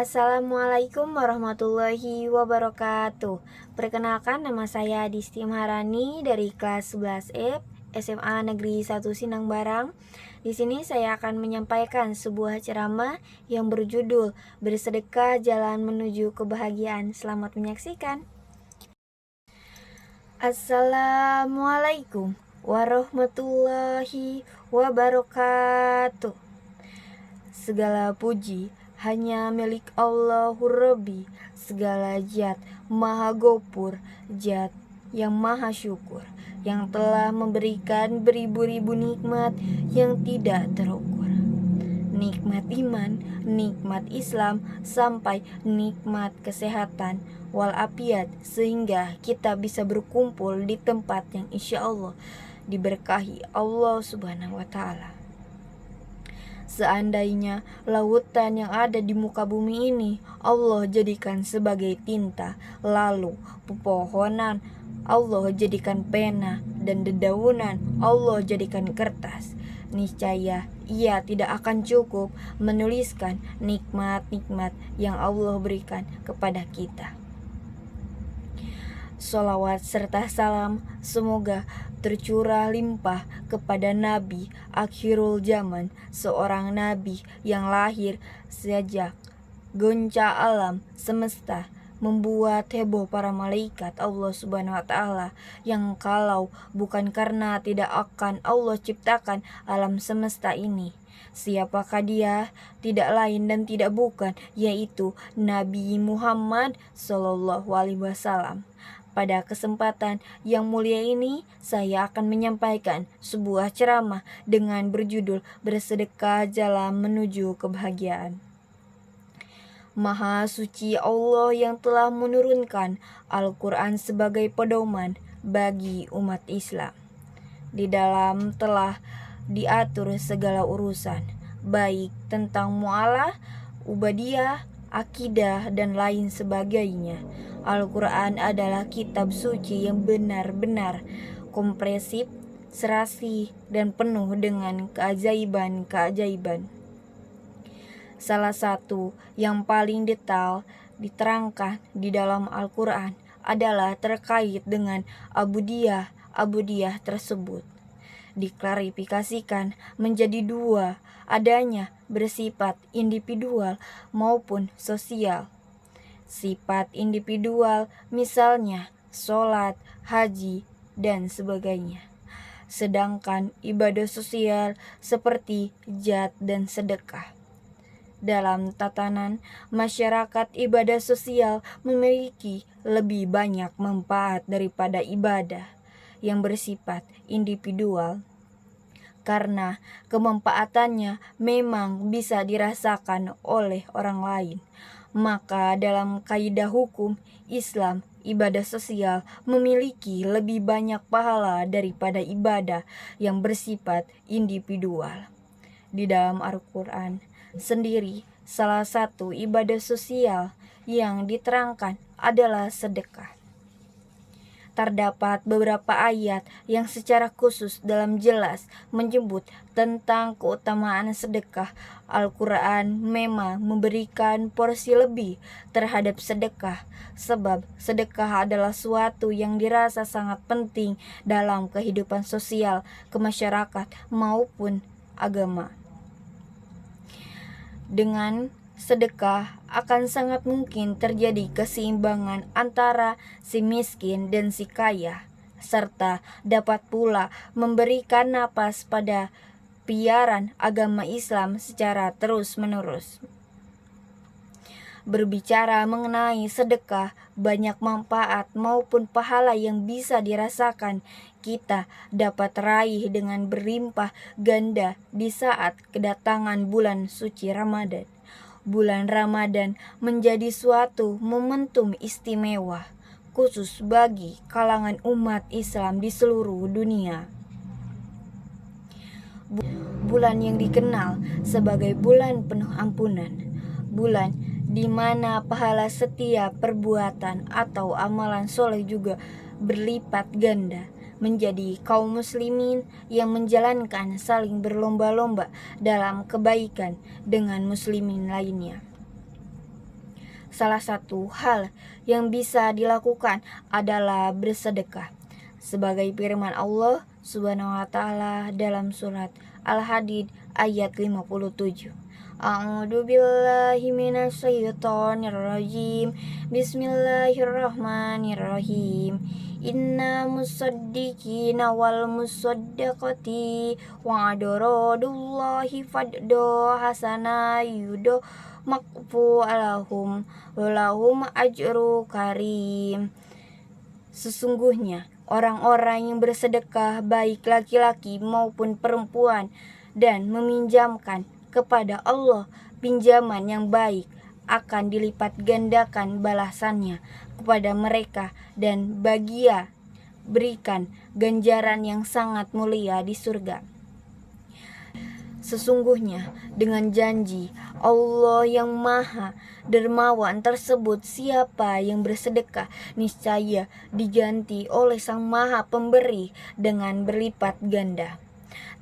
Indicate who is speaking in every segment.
Speaker 1: Assalamualaikum warahmatullahi wabarakatuh. Perkenalkan, nama saya Disti Maharani dari kelas 11 F SMA Negeri 1 Sinang Barang. Di sini saya akan menyampaikan sebuah ceramah yang berjudul Bersedekah Jalan Menuju Kebahagiaan. Selamat menyaksikan. Assalamualaikum warahmatullahi wabarakatuh. Segala puji hanya milik Allahur Rabbi, segala zat maha gopur, zat yang maha syukur, yang telah memberikan beribu-ribu nikmat yang tidak terukur. Nikmat iman, nikmat Islam, sampai nikmat kesehatan walafiat, sehingga kita bisa berkumpul di tempat yang insya Allah diberkahi Allah Subhanahu wa Ta'ala. Seandainya lautan yang ada di muka bumi ini Allah jadikan sebagai tinta, lalu pepohonan Allah jadikan pena, dan dedaunan Allah jadikan kertas, niscaya ia tidak akan cukup menuliskan nikmat-nikmat yang Allah berikan kepada kita. Sholawat serta salam semoga tercurah limpah kepada Nabi akhirul zaman, seorang Nabi yang lahir sejak gonca alam semesta, membuat heboh para malaikat Allah Subhanahu wa Ta'ala, yang kalau bukan karena tidak akan Allah ciptakan alam semesta ini, siapakah dia? Tidak lain dan tidak bukan, yaitu Nabi Muhammad Sallallahu Alaihi Wasallam. Pada kesempatan yang mulia ini, saya akan menyampaikan sebuah ceramah dengan berjudul Bersedekah Jalan Menuju Kebahagiaan. Maha suci Allah yang telah menurunkan Al-Quran sebagai pedoman bagi umat Islam. Di dalam telah diatur segala urusan, baik tentang mualah, ubadiyah, akidah, dan lain sebagainya. Al-Quran adalah kitab suci yang benar-benar komprehensif, serasi, dan penuh dengan keajaiban-keajaiban. Salah satu yang paling detail diterangkan di dalam Al-Quran adalah terkait dengan abudiyah tersebut. Diklarifikasikan menjadi dua, adanya bersifat individual maupun sosial. Sifat individual misalnya sholat, haji, dan sebagainya. Sedangkan ibadah sosial seperti jihad dan sedekah. Dalam tatanan masyarakat, ibadah sosial memiliki lebih banyak manfaat daripada ibadah yang bersifat individual, karena kemanfaatannya memang bisa dirasakan oleh orang lain. Maka dalam kaidah hukum Islam, ibadah sosial memiliki lebih banyak pahala daripada ibadah yang bersifat individual. Di dalam Al-Quran sendiri, salah satu ibadah sosial yang diterangkan adalah sedekah. Terdapat beberapa ayat yang secara khusus dalam jelas menyebut tentang keutamaan sedekah. Al-Quran memang memberikan porsi lebih terhadap sedekah, sebab sedekah adalah suatu yang dirasa sangat penting dalam kehidupan sosial, kemasyarakat, maupun agama. Dengan sedekah akan sangat mungkin terjadi keseimbangan antara si miskin dan si kaya, serta dapat pula memberikan napas pada piaran agama Islam secara terus-menerus. Berbicara mengenai sedekah, banyak manfaat maupun pahala yang bisa dirasakan kita dapat raih dengan berlimpah ganda di saat kedatangan bulan suci Ramadan. Bulan Ramadan menjadi suatu momentum istimewa khusus bagi kalangan umat Islam di seluruh dunia. Bulan yang dikenal sebagai bulan penuh ampunan, bulan di mana pahala setiap perbuatan atau amalan soleh juga berlipat ganda, menjadi kaum muslimin yang menjalankan saling berlomba-lomba dalam kebaikan dengan muslimin lainnya. Salah satu hal yang bisa dilakukan adalah bersedekah. Sebagai firman Allah Subhanahu wa taala dalam surat Al-Hadid ayat 57. A'udzu billahi minasyaitonir rajim. Bismillahirrahmanirrahim. Inna musaddiqina wal musaddaqati wa adrodullahi faddo hasana yudo makfu alahum walahum ajru karim. Sesungguhnya orang-orang yang bersedekah baik laki-laki maupun perempuan dan meminjamkan kepada Allah pinjaman yang baik akan dilipat gandakan balasannya kepada mereka dan bagia berikan ganjaran yang sangat mulia di surga. Sesungguhnya dengan janji Allah yang maha dermawan tersebut, siapa yang bersedekah niscaya diganti oleh Sang Maha Pemberi dengan berlipat ganda.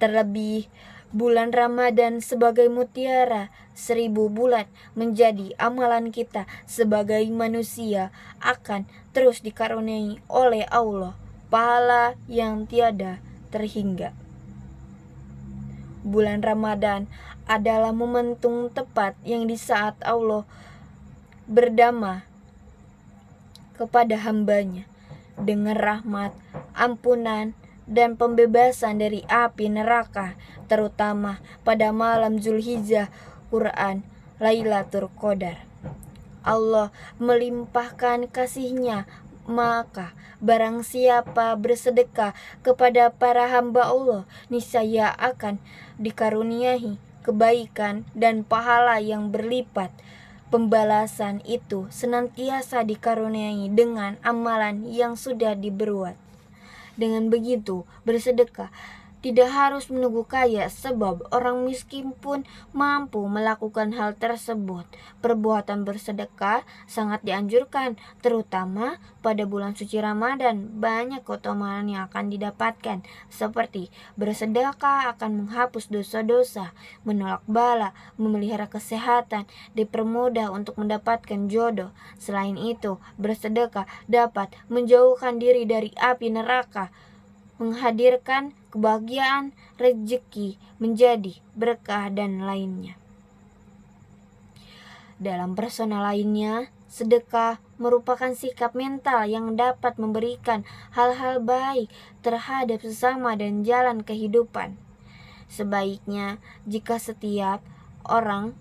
Speaker 1: Terlebih bulan Ramadan sebagai mutiara 1000 bulan menjadi amalan kita sebagai manusia akan terus dikaruniai oleh Allah pahala yang tiada terhingga. Bulan Ramadan adalah momentum tepat yang di saat Allah berdamai kepada hambanya dengan rahmat, ampunan, dan pembebasan dari api neraka, terutama pada malam Zulhijjah Quran Lailatul Qadar. Allah melimpahkan kasih-Nya, maka barang siapa bersedekah kepada para hamba Allah, niscaya akan dikaruniai kebaikan dan pahala yang berlipat. Pembalasan itu senantiasa dikaruniai dengan amalan yang sudah diberbuat. Dengan begitu, bersedekah tidak harus menunggu kaya, sebab orang miskin pun mampu melakukan hal tersebut. Perbuatan bersedekah sangat dianjurkan, terutama pada bulan suci Ramadan. Banyak keutamaan yang akan didapatkan, seperti bersedekah akan menghapus dosa-dosa, menolak bala, memelihara kesehatan, dipermudah untuk mendapatkan jodoh. Selain itu, bersedekah dapat menjauhkan diri dari api neraka, menghadirkan kebahagiaan, rezeki, menjadi berkah, dan lainnya. Dalam persona lainnya, sedekah merupakan sikap mental yang dapat memberikan hal-hal baik terhadap sesama dan jalan kehidupan. Sebaiknya, jika setiap orang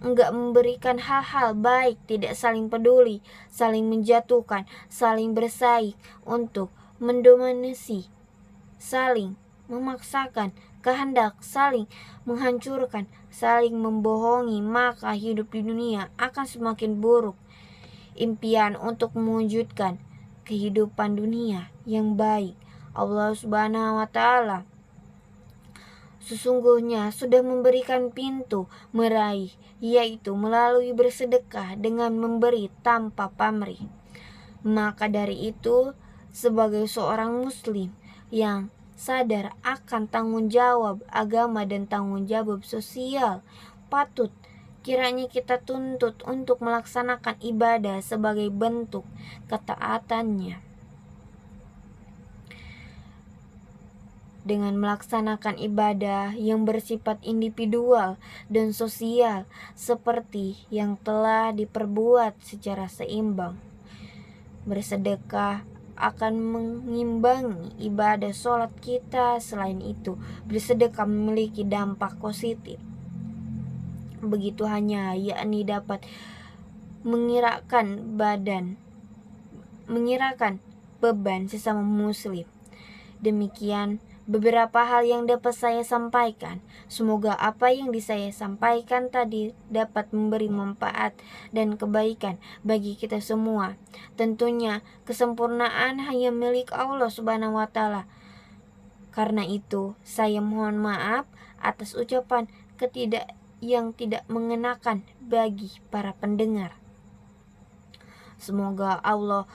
Speaker 1: enggak memberikan hal-hal baik, tidak saling peduli, saling menjatuhkan, saling bersaing untuk mendominasi, saling memaksakan kehendak, saling menghancurkan, saling membohongi, maka hidup di dunia akan semakin buruk. Impian untuk mewujudkan kehidupan dunia yang baik, Allah Subhanahu wa taala sesungguhnya sudah memberikan pintu meraih, yaitu melalui bersedekah dengan memberi tanpa pamrih. Maka dari itu, sebagai seorang muslim yang sadar akan tanggung jawab agama dan tanggung jawab sosial, patut kiranya kita tuntut untuk melaksanakan ibadah sebagai bentuk ketaatannya. Dengan melaksanakan ibadah yang bersifat individual dan sosial seperti yang telah diperbuat secara seimbang. Bersedekah akan mengimbangi ibadah sholat kita. Selain itu, bersedekah memiliki dampak positif. Begitu hanya, yakni dapat menggerakkan beban sesama muslim. Demikian beberapa hal yang dapat saya sampaikan. Semoga apa yang saya sampaikan tadi dapat memberi manfaat dan kebaikan bagi kita semua. Tentunya kesempurnaan hanya milik Allah Subhanahu wa taala. Karena itu, saya mohon maaf atas ucapan yang tidak mengenakan bagi para pendengar. Semoga Allah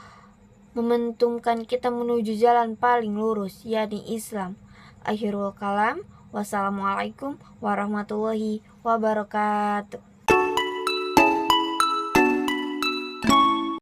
Speaker 1: mementumkan kita menuju jalan paling lurus, yakni Islam. Akhirul kalam, wassalamualaikum warahmatullahi wabarakatuh.